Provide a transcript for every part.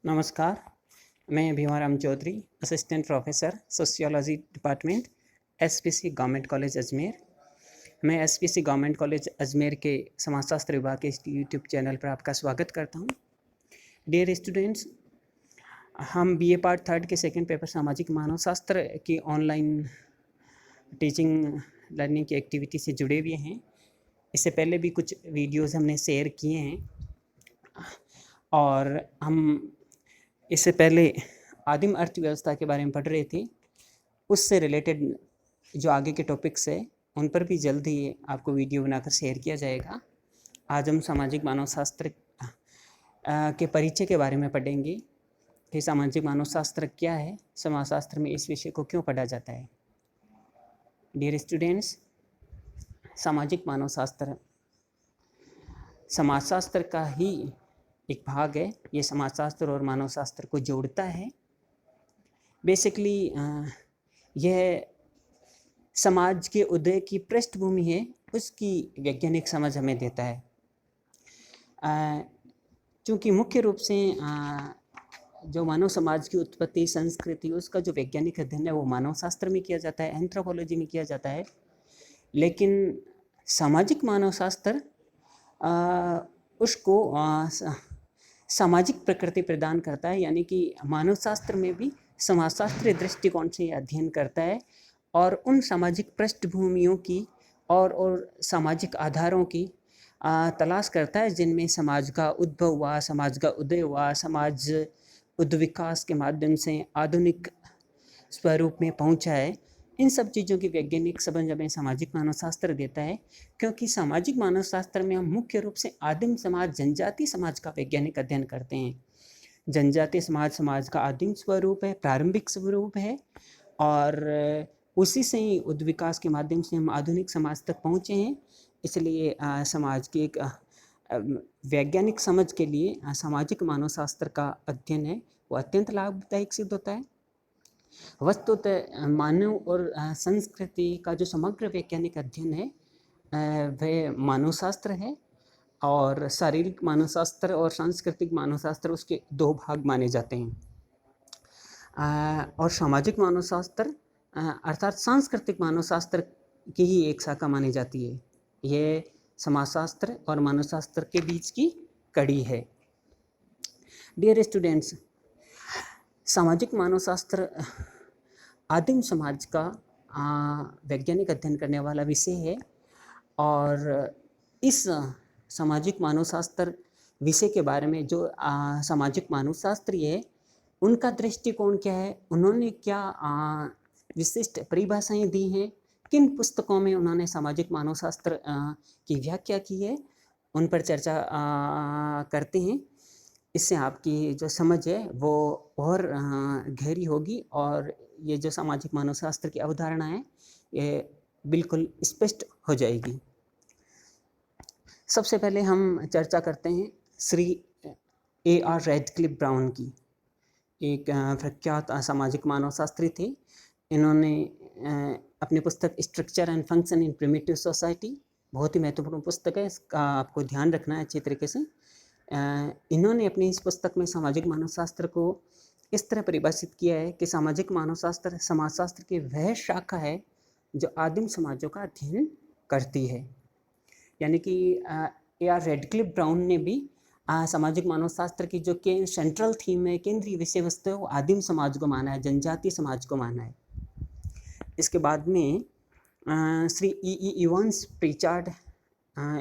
नमस्कार, मैं Bhimaram Chaudhary, assistant professor sociology department, SPC government college Ajmer. मैं एसपीसी गवर्नमेंट कॉलेज अजमेर के समाजशास्त्र विभाग के इस यूट्यूब चैनल पर आपका स्वागत करता हूं। डियर स्टूडेंट्स, हम बीए पार्ट थर्ड के सेकंड पेपर सामाजिक मानव शास्त्र की ऑनलाइन टीचिंग लर्निंग की एक्टिविटी से जुड़े हुए हैं। इससे पहले भी कुछ वीडियोज़ हमने शेयर किए हैं और हम इससे पहले आदिम अर्थव्यवस्था के बारे में पढ़ रहे थे। उससे रिलेटेड जो आगे के टॉपिक्स है उन पर भी जल्द ही आपको वीडियो बनाकर शेयर किया जाएगा। आज हम सामाजिक मानव शास्त्र के परिचय के बारे में पढ़ेंगे कि सामाजिक मानव शास्त्र क्या है, समाजशास्त्र में इस विषय को क्यों पढ़ा जाता है। डियर स्टूडेंट्स, सामाजिक मानव शास्त्र समाजशास्त्र का ही एक भाग है। ये समाजशास्त्र और मानव शास्त्र को जोड़ता है। बेसिकली यह समाज के उदय की पृष्ठभूमि है, उसकी वैज्ञानिक समझ हमें देता है। क्योंकि मुख्य रूप से जो मानव समाज की उत्पत्ति, संस्कृति, उसका जो वैज्ञानिक अध्ययन है वो मानव शास्त्र में किया जाता है, एंथ्रोपोलॉजी में किया जाता है। लेकिन सामाजिक मानव शास्त्र उसको सामाजिक प्रकृति प्रदान करता है, यानी कि मानव शास्त्र में भी समाजशास्त्रीय दृष्टिकोण से अध्ययन करता है और उन सामाजिक पृष्ठभूमियों की और सामाजिक आधारों की तलाश करता है जिनमें समाज का उद्भव हुआ, समाज का उदय हुआ, समाज उद्विकास के माध्यम से आधुनिक स्वरूप में पहुंचा है। इन सब चीज़ों की वैज्ञानिक समझ हमें सामाजिक मानव शास्त्र देता है, क्योंकि सामाजिक मानव शास्त्र में हम मुख्य रूप से आदिम समाज, जनजाति समाज का वैज्ञानिक अध्ययन करते हैं। जनजाति समाज समाज का आदिम स्वरूप है, प्रारंभिक स्वरूप है और उसी से ही उद्विकास के माध्यम से हम आधुनिक समाज तक पहुँचे हैं। इसलिए समाज की एक वैज्ञानिक समझ के लिए सामाजिक मानव शास्त्र का अध्ययन है वो अत्यंत लाभदायक सिद्ध होता है। वस्तुतः मानव और संस्कृति का जो समग्र वैज्ञानिक अध्ययन है वह मानव शास्त्र है और शारीरिक मानव शास्त्र और सांस्कृतिक मानव शास्त्र उसके दो भाग माने जाते हैं। और सामाजिक मानव शास्त्र अर्थात सांस्कृतिक मानव शास्त्र की ही एक शाखा मानी जाती है। यह समाजशास्त्र और मानव शास्त्र के बीच की कड़ी है। डियर स्टूडेंट्स, सामाजिक मानव शास्त्र आदिम समाज का वैज्ञानिक अध्ययन करने वाला विषय है और इस सामाजिक मानव शास्त्र विषय के बारे में जो सामाजिक मानव शास्त्री है उनका दृष्टिकोण क्या है, उन्होंने क्या विशिष्ट परिभाषाएं दी हैं, किन पुस्तकों में उन्होंने सामाजिक मानव शास्त्र की व्याख्या की है, उन पर चर्चा करते हैं। इससे आपकी जो समझ है वो और गहरी होगी और ये जो सामाजिक मानव शास्त्र की अवधारणा है ये बिल्कुल स्पष्ट हो जाएगी। सबसे पहले हम चर्चा करते हैं श्री A.R. रैडक्लिफ ब्राउन की। एक प्रख्यात सामाजिक मानव शास्त्री थे। इन्होंने अपनी पुस्तक structure and function in primitive society, बहुत ही महत्वपूर्ण पुस्तक है, इसका आपको ध्यान रखना है अच्छी तरीके से। इन्होंने अपनी इस पुस्तक में सामाजिक मानव शास्त्र को इस तरह परिभाषित किया है कि सामाजिक मानव शास्त्र समाजशास्त्र की वह शाखा है जो आदिम समाजों का अध्ययन करती है। यानी कि A.R. रैडक्लिफ ब्राउन ने भी सामाजिक मानव शास्त्र की जो कि सेंट्रल थीम है, केंद्रीय विषय वस्तु है, वो आदिम समाज को माना है, जनजातीय समाज को माना है। इसके बाद में श्री E.E. इवांस प्रीचार्ड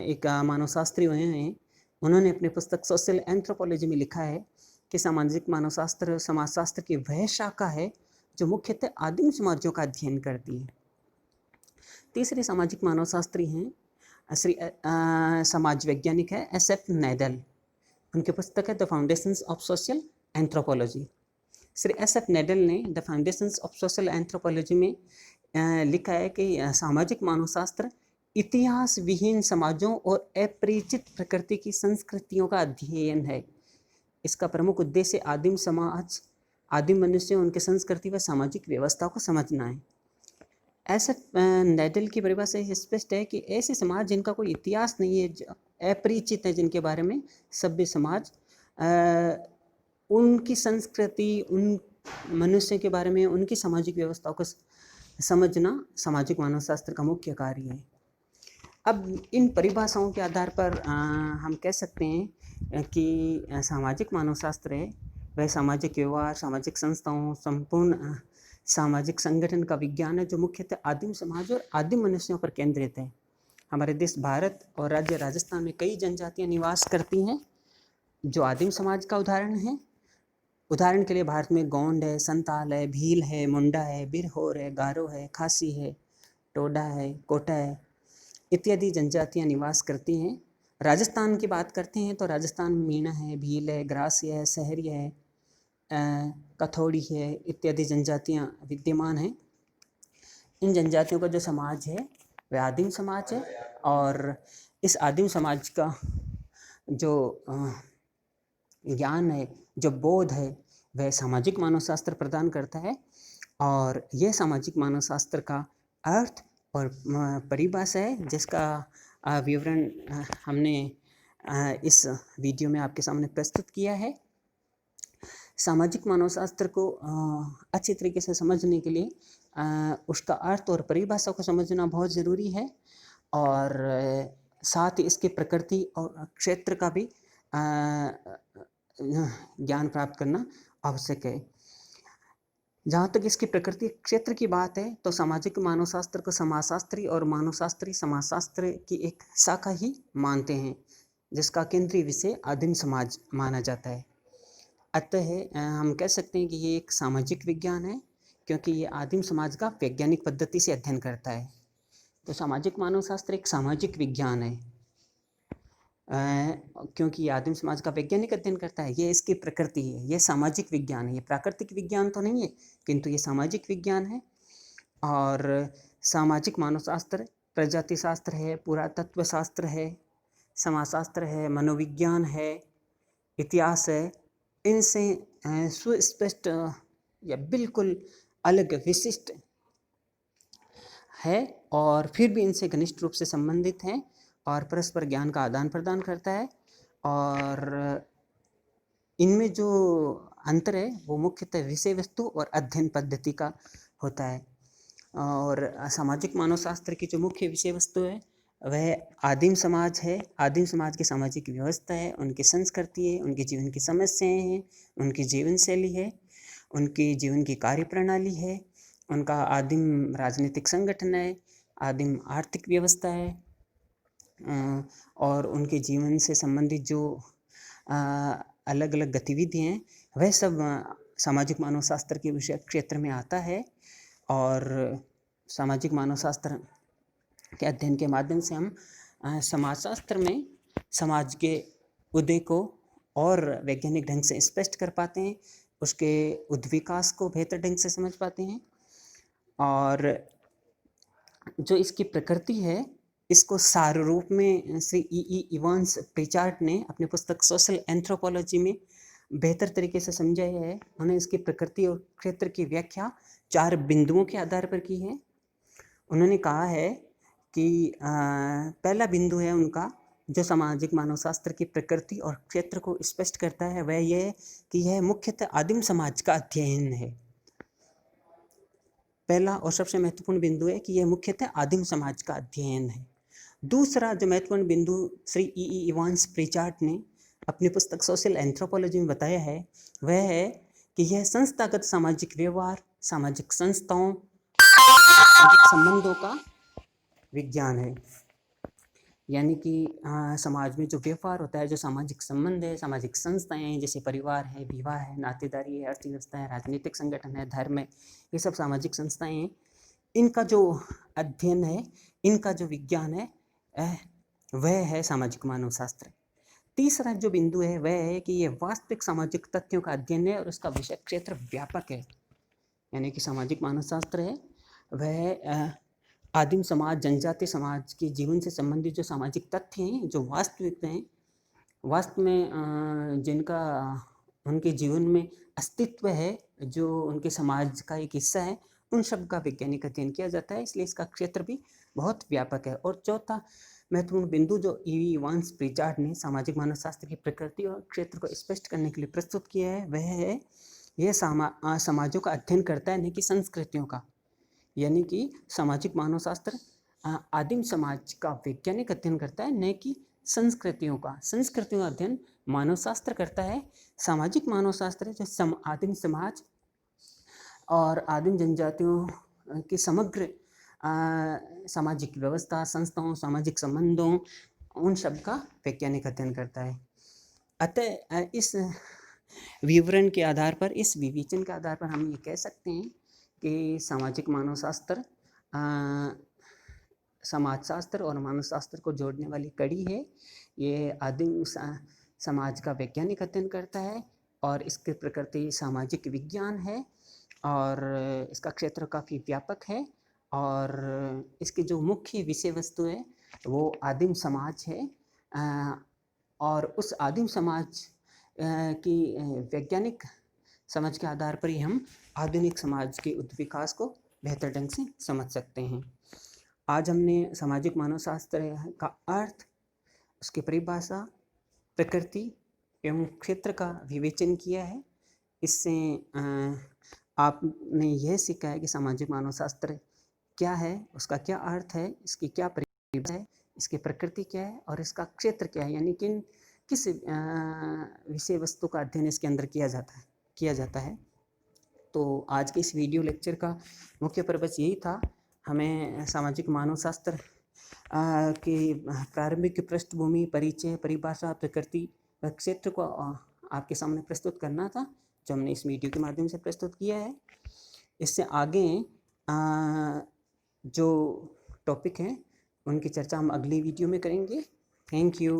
एक मानव शास्त्री हुए हैं। उन्होंने अपनी पुस्तक सोशल एंथ्रोपोलॉजी में लिखा है कि सामाजिक मानव शास्त्र समाजशास्त्र की वह शाखा है जो मुख्यतः आदिम समाजों का अध्ययन करती है। तीसरे सामाजिक मानव शास्त्री हैं श्री समाज वैज्ञानिक है S.F. नैदल। उनकी पुस्तक है the foundations of social anthropology. Shri S.F. नैदल ने the foundations of social anthropology में लिखा है कि सामाजिक मानव शास्त्र इतिहास विहीन समाजों और अपरिचित प्रकृति की संस्कृतियों का अध्ययन है। इसका प्रमुख उद्देश्य आदिम समाज, आदिम मनुष्य, उनकी संस्कृति व सामाजिक व्यवस्था को समझना है। S.F. नैडल की परिभाषा स्पष्ट है कि ऐसे समाज जिनका कोई इतिहास नहीं है, अपरिचित है, जिनके बारे में सभ्य समाज उनकी संस्कृति, उन मनुष्य के बारे में, उनकी सामाजिक व्यवस्थाओं को समझना सामाजिक मानवशास्त्र का मुख्य कार्य है। अब इन परिभाषाओं के आधार पर हम कह सकते हैं कि सामाजिक मानवशास्त्र है वह सामाजिक व्यवहार, सामाजिक संस्थाओं, संपूर्ण सामाजिक संगठन का विज्ञान है जो मुख्यतः आदिम समाज और आदिम मनुष्यों पर केंद्रित है। हमारे देश भारत और राज्य राजस्थान में कई जनजातियां निवास करती हैं जो आदिम समाज का उदाहरण है। उदाहरण के लिए भारत में गोंड है, संताल है, भील है, मुंडा है, बिरहोर है, गारो है, खासी है, टोडा है, कोटा है इत्यादि जनजातियां निवास करती हैं। राजस्थान की बात करते हैं तो राजस्थान में मीणा है, भील है, ग्रासी है, सहरी है, कथौड़ी है इत्यादि जनजातियां विद्यमान हैं। इन जनजातियों का जो समाज है वह आदिम समाज है और इस आदिम समाज का जो ज्ञान है, जो बोध है, वह सामाजिक मानवशास्त्र प्रदान करता है। और यह सामाजिक मानवशास्त्र का अर्थ और परिभाषा है जिसका विवरण हमने इस वीडियो में आपके सामने प्रस्तुत किया है। सामाजिक मानवशास्त्र को अच्छी तरीके से समझने के लिए उसका अर्थ और परिभाषा को समझना बहुत ज़रूरी है और साथ ही इसकी प्रकृति और क्षेत्र का भी ज्ञान प्राप्त करना आवश्यक है। जहाँ तक इसकी प्रकृति क्षेत्र की बात है तो सामाजिक मानवशास्त्र को समाजशास्त्री और मानवशास्त्री समाजशास्त्र की एक शाखा ही मानते हैं जिसका केंद्रीय विषय आदिम समाज माना जाता है। अतः हम कह सकते हैं कि ये एक सामाजिक विज्ञान है क्योंकि ये आदिम समाज का वैज्ञानिक पद्धति से अध्ययन करता है। तो सामाजिक मानवशास्त्र एक सामाजिक विज्ञान है क्योंकि ये आदिम समाज का वैज्ञानिक अध्ययन करता है। ये इसकी प्रकृति है, ये सामाजिक विज्ञान है, ये प्राकृतिक विज्ञान तो नहीं है किंतु ये सामाजिक विज्ञान है। और सामाजिक मानवशास्त्र प्रजाति शास्त्र है, पुरातत्व शास्त्र है, समाजशास्त्र है, मनोविज्ञान है, इतिहास है। इनसे सुस्पष्ट या बिल्कुल अलग विशिष्ट है और फिर भी इनसे घनिष्ठ रूप से संबंधित हैं और परस्पर ज्ञान का आदान प्रदान करता है। और इनमें जो अंतर है वो मुख्यतः विषय वस्तु और अध्ययन पद्धति का होता है। और सामाजिक मानवशास्त्र की जो मुख्य विषय वस्तु है वह आदिम समाज है, आदिम समाज की सामाजिक व्यवस्था है, उनकी संस्कृति है, उनके जीवन की समस्याएं हैं, उनकी जीवन शैली है, उनकी जीवन की कार्य प्रणाली है, उनका आदिम राजनीतिक संगठन है, आदिम आर्थिक व्यवस्था है और उनके जीवन से संबंधित जो अलग अलग गतिविधियाँ हैं वह सब सामाजिक मानवशास्त्र के विषय क्षेत्र में आता है। और सामाजिक मानवशास्त्र के अध्ययन के माध्यम से हम समाजशास्त्र में समाज के उदय को और वैज्ञानिक ढंग से स्पष्ट कर पाते हैं, उसके उद्विकास को बेहतर ढंग से समझ पाते हैं। और जो इसकी प्रकृति है इसको सार रूप में श्री ई इवांस प्रिचार्ड ने अपनी पुस्तक सोशल एंथ्रोपोलॉजी में बेहतर तरीके से समझाया है। उन्होंने इसकी प्रकृति और क्षेत्र की व्याख्या 4 बिंदुओं के आधार पर की है। उन्होंने कहा है कि पहला बिंदु है उनका जो सामाजिक मानवशास्त्र की प्रकृति और क्षेत्र को स्पष्ट करता है वह यह कि यह मुख्यतः आदिम समाज का अध्ययन है। पहला और सबसे महत्वपूर्ण बिंदु है कि यह मुख्यतः आदिम समाज का अध्ययन है। दूसरा जो महत्वपूर्ण बिंदु श्री ई इवांस प्रिचार्ड ने अपनी पुस्तक सोशल एंथ्रोपोलॉजी में बताया है वह है कि यह संस्थागत सामाजिक व्यवहार, सामाजिक संस्थाओं, सामाजिक संबंधों का विज्ञान है। यानी कि समाज में जो व्यवहार होता है, जो सामाजिक संबंध है, सामाजिक संस्थाएं हैं जैसे परिवार है, विवाह है, नातेदारी है, अर्थव्यवस्था है, राजनीतिक संगठन है, धर्म है, ये सब सामाजिक संस्थाएं हैं। इनका जो अध्ययन है, इनका जो विज्ञान है वह है सामाजिक मानवशास्त्र। तीसरा जो बिंदु है वह है कि यह वास्तविक सामाजिक तथ्यों का अध्ययन है और उसका विषय क्षेत्र व्यापक है। यानी कि सामाजिक मानवशास्त्र है वह आदिम समाज, जनजातीय समाज के जीवन से संबंधित जो सामाजिक तथ्य हैं, जो वास्तविक हैं, वास्तव में जिनका उनके जीवन में अस्तित्व है, जो उनके समाज का एक हिस्सा है, उन सब का वैज्ञानिक अध्ययन किया जाता है। इसलिए इसका क्षेत्र भी बहुत व्यापक है। और चौथा महत्वपूर्ण बिंदु जो ईवी इवांस प्रिचार्ड ने सामाजिक मानव शास्त्र की प्रकृति और क्षेत्र को स्पष्ट करने के लिए प्रस्तुत किया है वह है यह समाजों का अध्ययन करता है, न कि संस्कृतियों का। यानी कि सामाजिक मानव शास्त्र आदिम समाज का वैज्ञानिक अध्ययन करता है, न कि संस्कृतियों का। संस्कृतियों का अध्ययन मानव शास्त्र करता है। सामाजिक मानव शास्त्र जो आदिम समाज और आदिम जनजातियों की समग्र सामाजिक व्यवस्था, संस्थाओं, सामाजिक संबंधों, उन सब का वैज्ञानिक अध्ययन करता है। अतः इस विवरण के आधार पर, इस विवेचन के आधार पर हम ये कह सकते हैं कि सामाजिक मानव शास्त्र समाजशास्त्र और मानव शास्त्र को जोड़ने वाली कड़ी है। ये आदिम समाज का वैज्ञानिक अध्ययन करता है और इसकी प्रकृति सामाजिक विज्ञान है और इसका क्षेत्र काफ़ी व्यापक है और इसकी जो मुख्य विषय वस्तु है वो आदिम समाज है और उस आदिम समाज की वैज्ञानिक समझ के आधार पर ही हम आधुनिक समाज के उत्विकास को बेहतर ढंग से समझ सकते हैं। आज हमने सामाजिक मानव शास्त्र का अर्थ, उसकी परिभाषा, प्रकृति एवं क्षेत्र का विवेचन किया है। इससे आपने यह सीखा है कि सामाजिक मानव शास्त्र क्या है, उसका क्या अर्थ है, इसकी क्या परिभाषा है, इसकी प्रकृति क्या है और इसका क्षेत्र क्या है, यानी किस विषय वस्तु का अध्ययन इसके अंदर किया जाता है। तो आज के इस वीडियो लेक्चर का मुख्य पर्पस यही था, हमें सामाजिक मानव शास्त्र की प्रारंभिक पृष्ठभूमि, परिचय, परिभाषा, प्रकृति व क्षेत्र को आपके सामने प्रस्तुत करना था, जो हमने इस वीडियो के माध्यम से प्रस्तुत किया है। इससे आगे जो टॉपिक हैं उनकी चर्चा हम अगली वीडियो में करेंगे। Thank you.